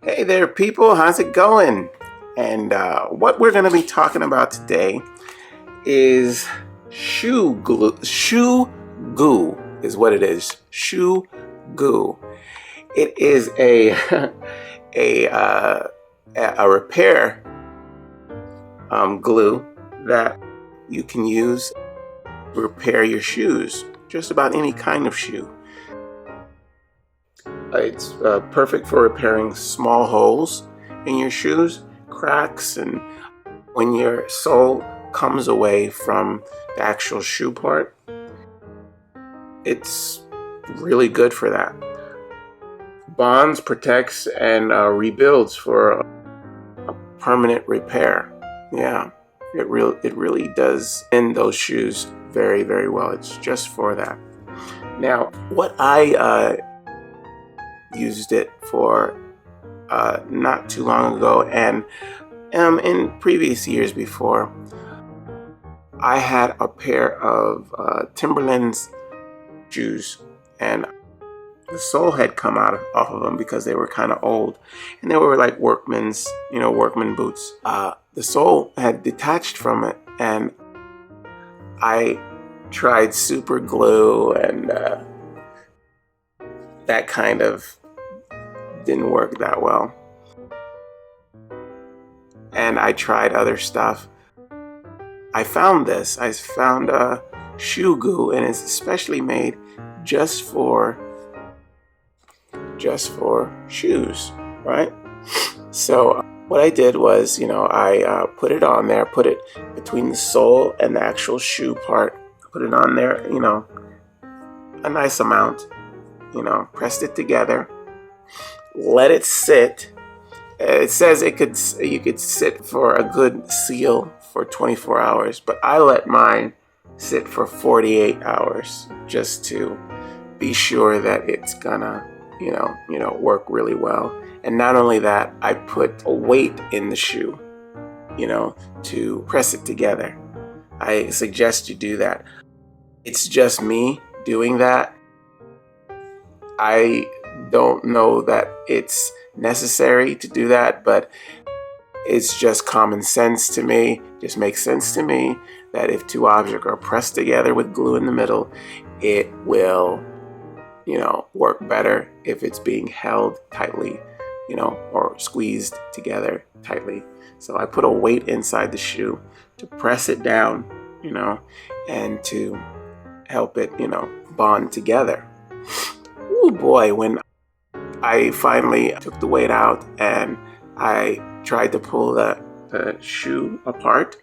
Hey there, people. How's it going? And what we're going to be talking about today is shoe glue. Shoe goo is what it is. Shoe goo. It is a a repair glue that you can use to repair your shoes. Just about any kind of shoe. It's perfect for repairing small holes in your shoes, cracks, and when your sole comes away from the actual shoe part. It's really good for that. Bonds, protects, and rebuilds for a permanent repair. Yeah, it really does end those shoes very, very well. It's just for that. Now, what I used it for not too long ago, and in previous years before, I had a pair of Timberland's shoes, and the sole had come off of them because they were kind of old, and they were like workman boots. The sole had detached from it, and I tried super glue, and that kind of didn't work that well. And I tried other stuff. I found this. I found a shoe goo, and it's especially made just for shoes, right? So what I did was, I put it on there, put it between the sole and the actual shoe part, put it on there, a nice amount, pressed it together, let it sit. It says you could sit for a good seal for 24 hours, but I let mine sit for 48 hours just to be sure that it's gonna, work really well. And not only that, I put a weight in the shoe, to press it together. I suggest you do that. It's just me doing that. I don't know that it's necessary to do that, but it's just common sense to me. Just makes sense to me that if two objects are pressed together with glue in the middle, it will, work better if it's being held tightly, or squeezed together tightly. So I put a weight inside the shoe to press it down, and to help it, bond together. Oh boy, when I finally took the weight out and I tried to pull the shoe apart,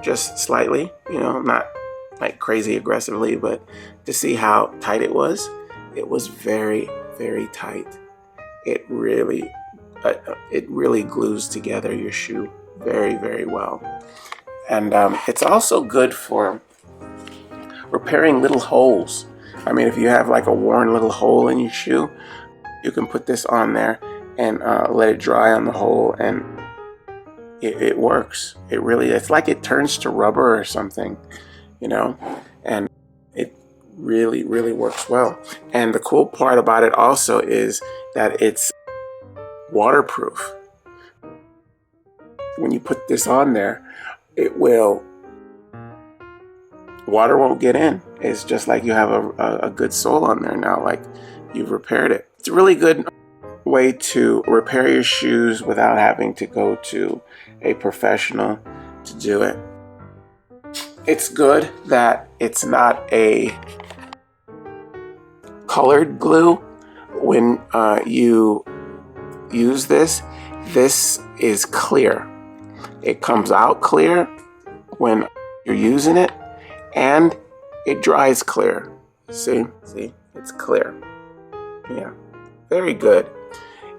just slightly, not like crazy aggressively, but to see how tight it was very, very tight. It really glues together your shoe very, very well. And it's also good for repairing little holes. I mean, if you have like a worn little hole in your shoe, you can put this on there and let it dry on the hole, and it works. It's like it turns to rubber or something, and it really, really works well. And the cool part about it also is that it's waterproof. When you put this on there, water won't get in. It's just like you have a good sole on there now, like you've repaired it. It's a really good way to repair your shoes without having to go to a professional to do it. It's good that it's not a colored glue. When you use this is clear. It comes out clear when you're using it, and it dries clear. See, it's clear. Yeah, very good.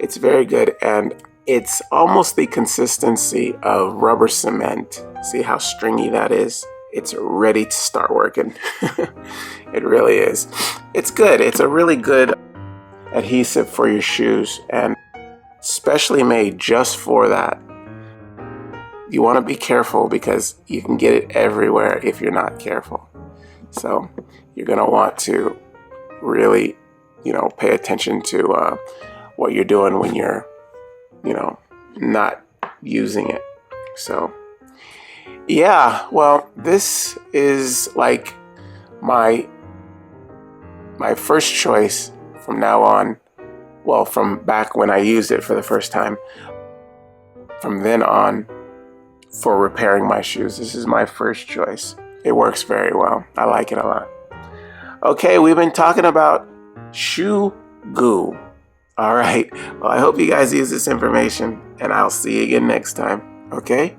It's very good, and it's almost the consistency of rubber cement. See how stringy that is? It's ready to start working. It really is. It's good. It's a really good adhesive for your shoes, and specially made just for that. You want to be careful because you can get it everywhere if you're not careful. So you're going to want to really, pay attention to what you're doing when you're not using it. So yeah, well, this is like my first choice from now on. Well, from back when I used it for the first time, from then on, for repairing my shoes. This is my first choice. It works very well. I like it a lot. Okay, we've been talking about shoe goo. All right. Well, I hope you guys use this information, and I'll see you again next time. Okay?